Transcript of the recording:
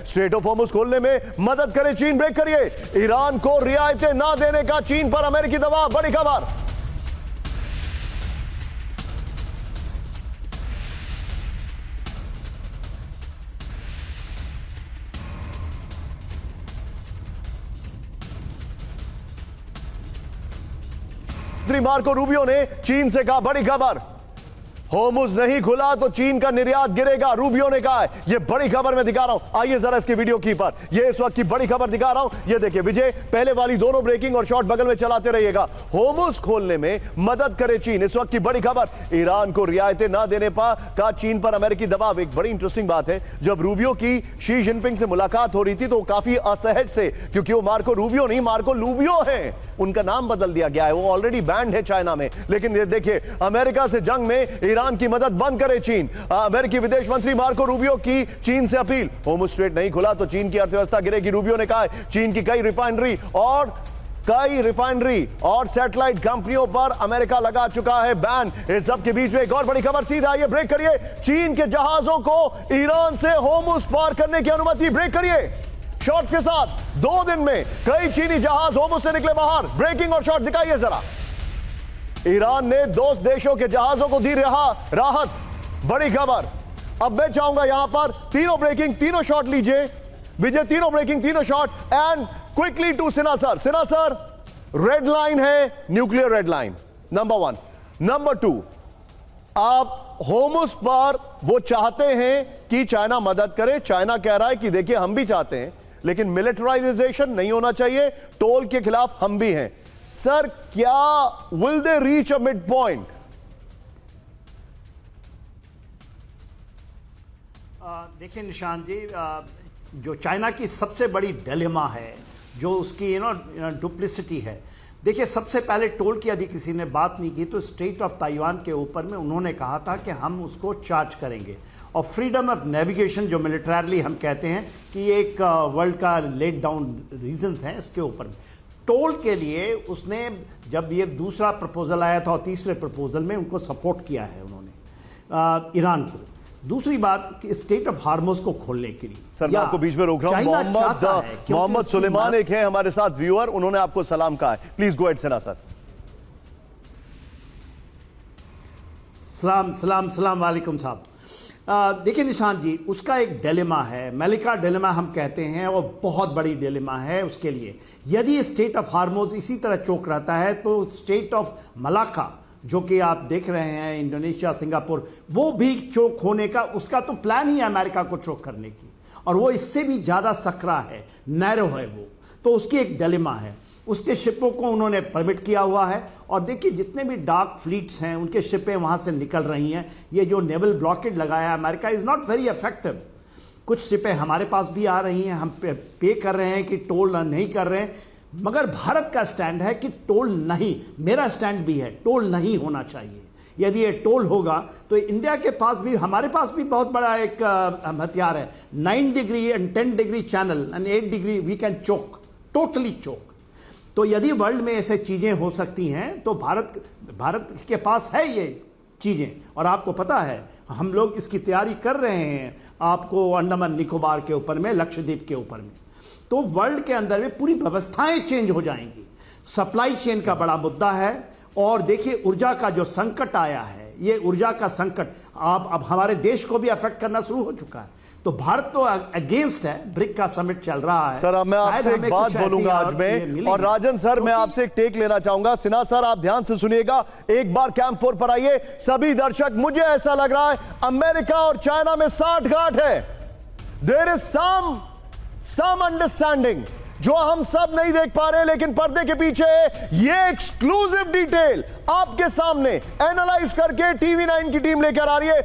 Straight of Hormuz खोलने में मदद करे चीन, ब्रेक करिए। ईरान को रियायतें ना देने का चीन पर अमेरिकी दबाव, बड़ी खबर। मार्को रूबियो ने चीन से कहा, बड़ी खबर, होर्मुज नहीं खुला तो चीन का निर्यात गिरेगा, रूबियो ने कहा है। ये बड़ी खबर मैं दिखा रहा हूं, आइए जरा इसके वीडियो की पर, ये इस वक्त की बड़ी खबर दिखा रहा हूं। ये देखिए विजय, पहले वाली दोनों ब्रेकिंग और शॉर्ट बगल में चलाते रहिएगा। होर्मुज खोलने में मदद करे चीन, इस वक्त की बड़ी खबर। ईरान को रियायतें ना देने का चीन पर अमेरिकी दबाव। एक बड़ी इंटरेस्टिंग बात है, जब रूबियो की शी जिनपिंग से मुलाकात हो रही थी तो काफी असहज थे, क्योंकि वो मार्को रूबियो नहीं, मार्को लूबियो है। उनका नाम बदल दिया गया है, वो ऑलरेडी बैंड है चाइना में। लेकिन ये देखिए, अमेरिका से जंग में ईरान की मदद बंद करे चीन। अमेरिकी विदेश मंत्री मार्को रूबियो की चीन से अपील। होर्मुज स्ट्रेट नहीं खुला तो चीन की अर्थव्यवस्था गिरेगी, रूबियो ने कहा। चीन की कई रिफाइनरी और सैटेलाइट कंपनियों पर अमेरिका लगा चुका है बैन। इस सब के बीच में एक और बड़ी खबर, सीधा आइए ब्रेक करिए। चीन के जहाजों को ईरान से होर्मुज पार करने की अनुमति, ब्रेक करिए शॉर्ट्स के साथ। 2 दिन में कई चीनी जहाज होर्मुज से निकले बाहर, ब्रेकिंग और शॉर्ट दिखाइए जरा। ईरान ने दोस्त देशों के जहाजों को दी राहत, बड़ी खबर। अब मैं चाहूंगा यहां पर तीनों ब्रेकिंग, तीनों शॉट लीजिए विजय, तीनों ब्रेकिंग, तीनों short and quickly to Sinha sir. Sinha sir, red line है, nuclear red line, number 1। Number 2, आप होर्मुज पर वो चाहते हैं कि चाइना मदद करे। चाइना कह रहा है कि देखिए हम भी चाहते हैं, लेकिन मिलिटराइजेशन नहीं होना चाहिए, टोल के खिलाफ हम भी हैं। सर, क्या will they reach a mid point? देखिए निशान जी, जो चाइना की सबसे बड़ी डिलेमा है, जो उसकी डुप्लिसिटी है। देखिए, सबसे पहले टोल की यदि किसी ने बात नहीं की तो स्ट्रेट ऑफ ताइवान के ऊपर में उन्होंने कहा था कि हम उसको चार्ज करेंगे। और फ्रीडम ऑफ नेविगेशन, जो मिलिटरली हम कहते हैं कि एक वर्ल्ड का लेट डाउन रीजंस हैं इसके ऊपर। टोल के लिए उसने, जब ये दूसरा प्रपोजल आया था और तीसरे प्रपोजल में उनको सपोर्ट किया है उन्होंने ईरान को। दूसरी बात कि स्टेट ऑफ हार्मोज को खोलने के लिए। सर, मैं आपको बीच में रोक रहा हूं। मोहम्मद सुलेमान एक है हमारे साथ व्यूअर, उन्होंने आपको सलाम कहा है। Please go ahead Sinha sir. सलाम वालेकुम साहब। देखिए निशान जी, उसका एक डिलेमा है, मलिका डिलेमा हम कहते हैं, और बहुत बड़ी डिलेमा है उसके लिए। यदि स्टेट ऑफ हार्मोज इसी तरह चौक रहता है तो स्टेट ऑफ मलाका, जो कि आप देख रहे हैं इंडोनेशिया, सिंगापुर, वो भी चोक होने का उसका तो प्लान ही है अमेरिका को चोक करने की, और वो इससे भी ज़्यादा सकरा है, नैरो है वो। तो उसकी एक डिलेमा है। उसके शिपों को उन्होंने परमिट किया हुआ है, और देखिए जितने भी डार्क फ्लीट्स हैं उनके शिपें वहाँ से निकल रही हैं। ये जो नेवल ब्लॉकेड लगाया है America is not very effective. कुछ शिपें हमारे पास भी आ रही हैं, हम पे कर रहे हैं कि टोल नहीं कर रहे हैं, मगर भारत का स्टैंड है कि टोल नहीं। मेरा स्टैंड भी है, टोल नहीं होना चाहिए। यदि ये टोल होगा तो इंडिया के पास भी, हमारे पास भी बहुत बड़ा एक हथियार है। 9 degree and 10 degree channel and 8 degree we can choke, totally choke. तो यदि वर्ल्ड में ऐसे चीज़ें हो सकती हैं तो भारत के पास है ये चीज़ें। और आपको पता है हम लोग इसकी तैयारी कर रहे हैं, आपको अंडमान निकोबार के ऊपर में, लक्षद्वीप के ऊपर में। तो वर्ल्ड के अंदर में पूरी व्यवस्थाएं चेंज हो जाएंगी। सप्लाई चेन का बड़ा मुद्दा है। और देखिए ऊर्जा का जो संकट आया है, ये ऊर्जा का संकट अब हमारे देश को भी अफेक्ट करना शुरू हो चुका है। तो भारत तो अगेंस्ट है, ब्रिक का समिट चल रहा है। सर, अब मैं आपसे एक बात बोलूंगा आज में, और राजन सर, मैं आपसे एक टेक लेना चाहूंगा। सिन्हा सर, आप ध्यान से सुनिएगा, एक बार कैंप 4 पर आइए। सभी दर्शक, मुझे ऐसा लग रहा है अमेरिका और चाइना में साठगांठ है। देयर इज सम अंडरस्टैंडिंग जो हम सब नहीं देख पा रहे, लेकिन पर्दे के पीछे ये एक्सक्लूसिव डिटेल आपके सामने एनालाइज करके टीवी 9 की टीम लेकर आ रही है।